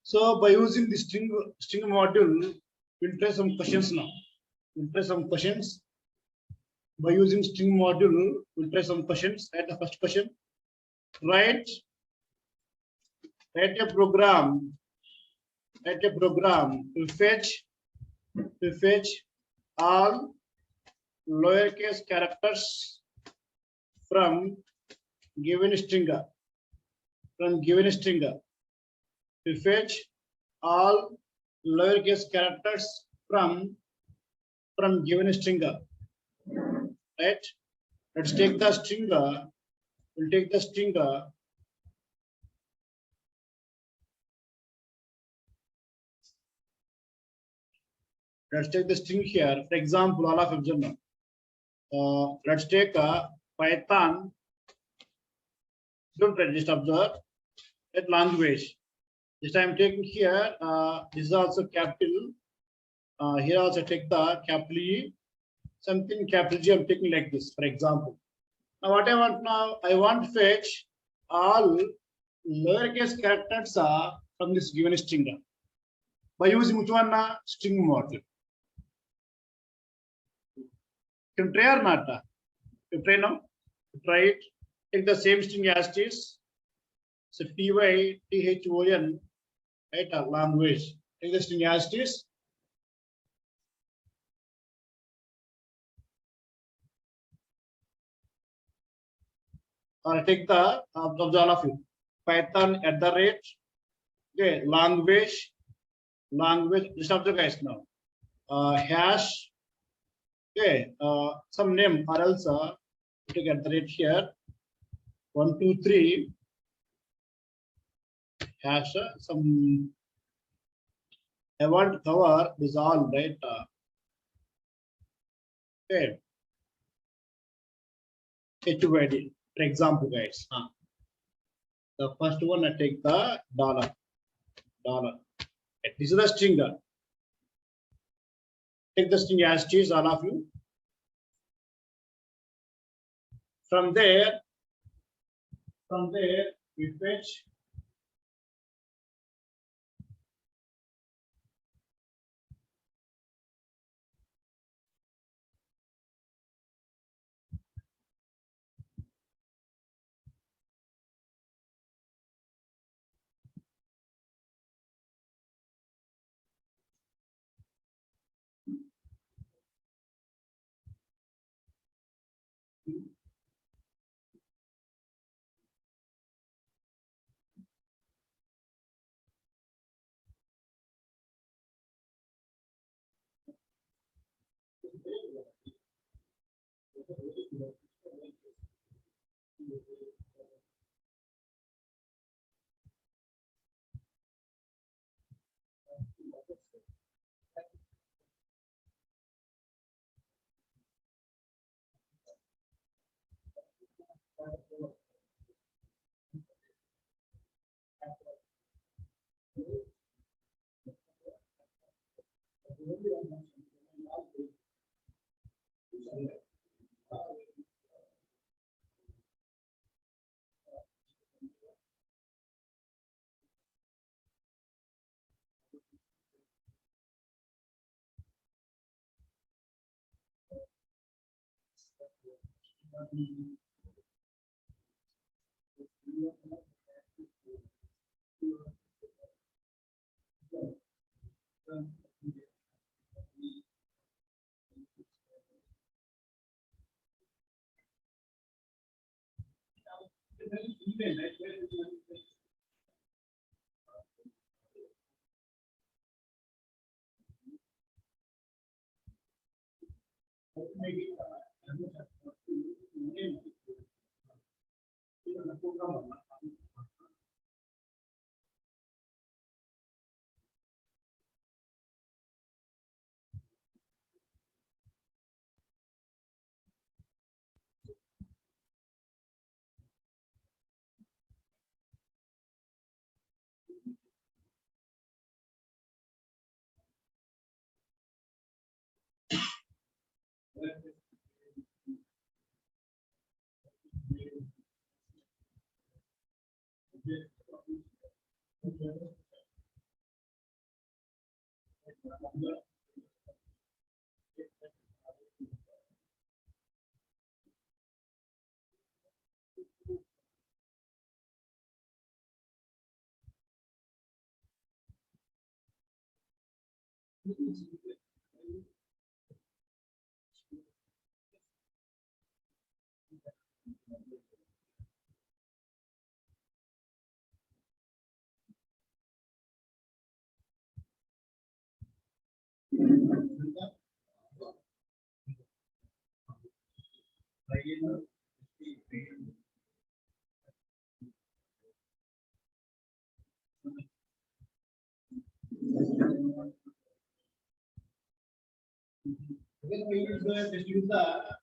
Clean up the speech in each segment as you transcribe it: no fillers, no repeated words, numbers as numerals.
So by using the string module, we'll try some questions now. We'll try some questions. By using string module, we'll try some questions. At the first question, write a program. Write a program to fetch all lowercase characters from given string. To fetch all lowercase characters from given string. Right? Let's take the string. We'll take the string. Let's take the string here. For example, all of them. Let's take a Python. Don't just observe that language. This I'm taking here. This is also capital. Here also take the capital E. Something capital G. I'm taking like this. For example. Now what I want now? I want to fetch all lowercase characters from this given string. By using which one? String module. You can try or not? You try now? Try it. Take the same string as it is. So Python, right? Language. Take the string as it is. Or take the of all of you. Python @ okay, language. Just observe guys now. Hash. Okay, some name or else take @ here. 1 2 3 hash some. I want to cover this all, right? Okay. HUID, for example, guys. The first one I take the dollar. This is the string. Take the string as it is, all of you. From there, we fetch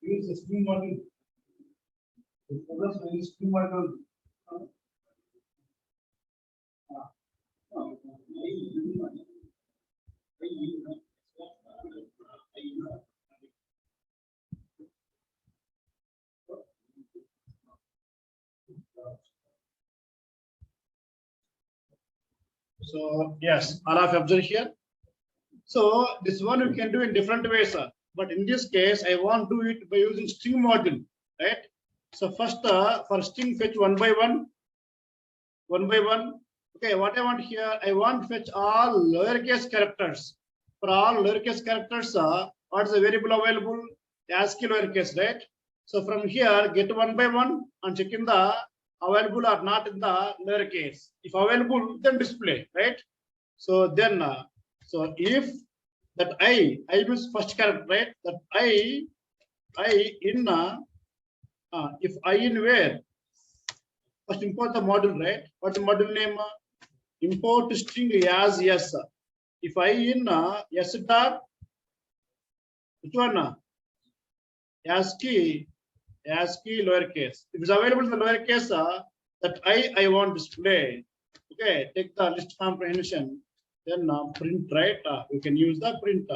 Use the string model. String model. So yes, all of you observe here. So this one you can do in different ways, sir. But in this case, I want to do it by using string module, right? So first, for string fetch one by one, one by one. Okay, what I want here, I want fetch all lowercase characters. For all lowercase characters, what is the variable available? ASCII lowercase, right? So from here, get one by one and check in the available or not in the lowercase. If available, then display, right? So then, so if that I means first character, right? That I in if I in where? First import the module, right? What's the module name? Import string as yes. If I in yes dot, which one? ASCII lowercase. If it's available in the lowercase, that I want display. Okay, take the list comprehension. Then print, right? We can use the print.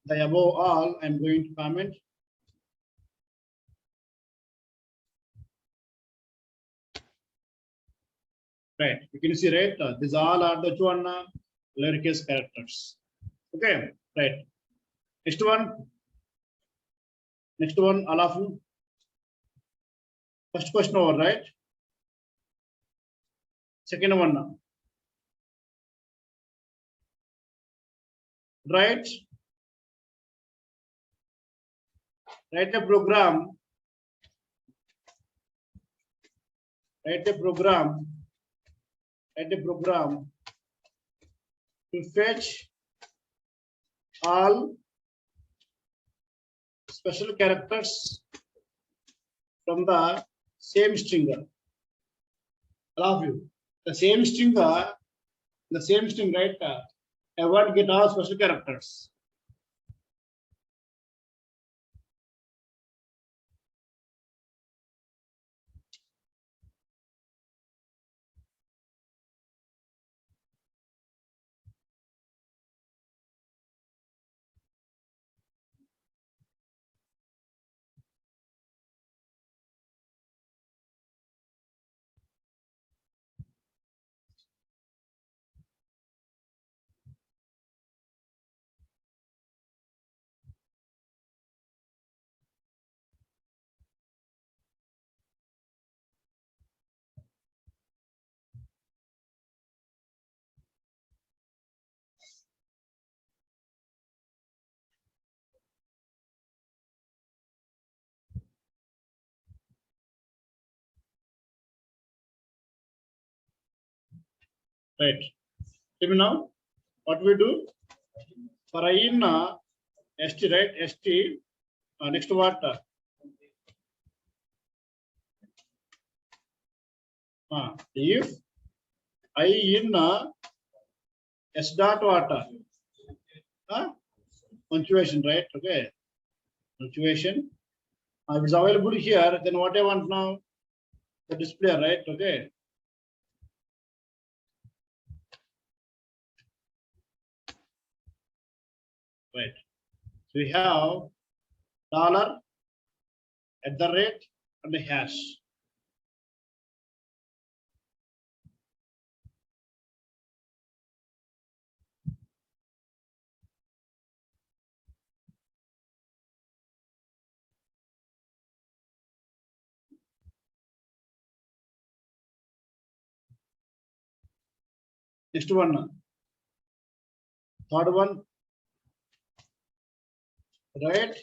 The above all, I'm going to comment. Right, you can see, right? These all are the one lowercase characters. Okay, right. Next one, all of you. First question over, right? Second one now. Right? Write a program. Write a program. Write a program to fetch all special characters from the same string. All of you. The same string, right? I want to get all special characters. Right. See me now? What we do? For I in ST, right? ST. Next what? If I in S dot what? Punctuation, right? Okay. Punctuation. If it's available here, then what I want now? The display, right? Okay. Right. So we have dollar at the rate and the hash. Next one. Third one. Write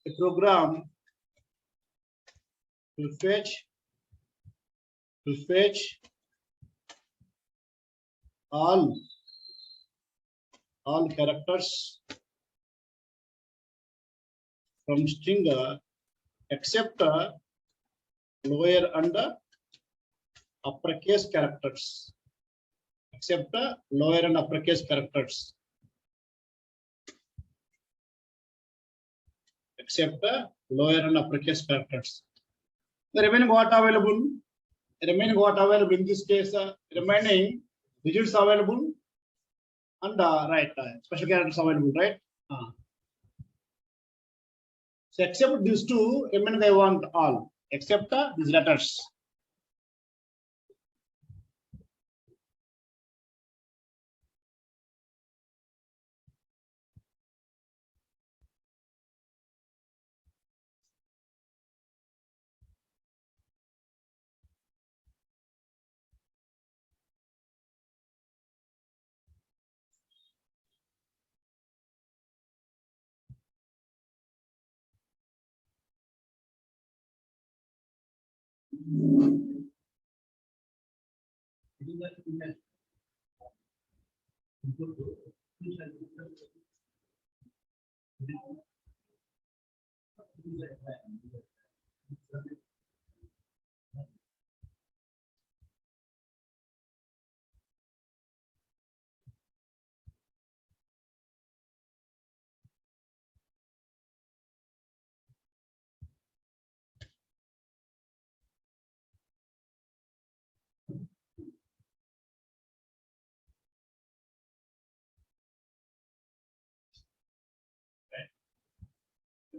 a program to fetch all characters from string except lower and uppercase characters. Except lower and uppercase characters. Except lower and uppercase characters. The remaining what available? Remaining what available in this case? Remaining digits available and right special characters available, right? So except these two, remaining I want all except these letters.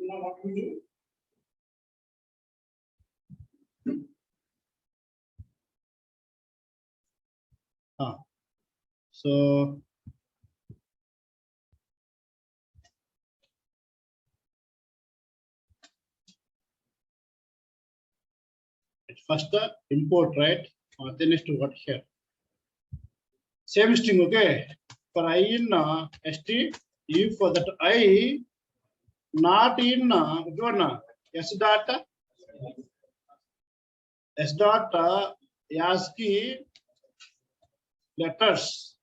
Now what we do? So first import, right? Then is to what here? Same string, okay? For I in st, if for that I not in s dot ASCII letters,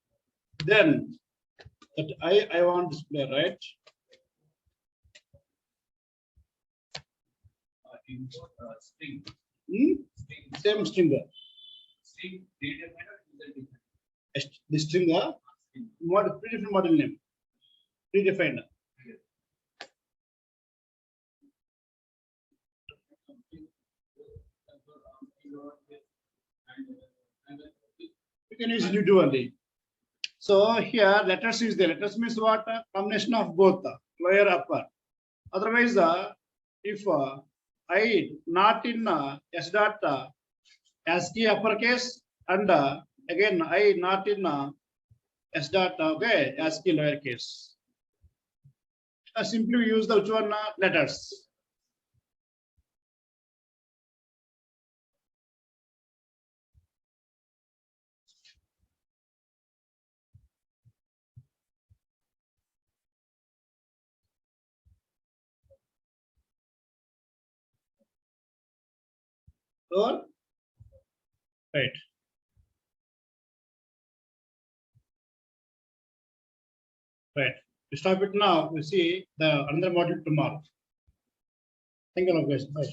then that I want to display, right? String. Same string. String predefined. The string model predefined model name. Predefined. You can use individually. So here letters is there. Letters means what? Combination of both lower upper. Otherwise, if I not in s dot ASCII uppercase and again I not in s dot okay ASCII lowercase. Simply use the which one letters. Or right. Right. We stop it now. We see the another module tomorrow. Thank you, guys. Bye.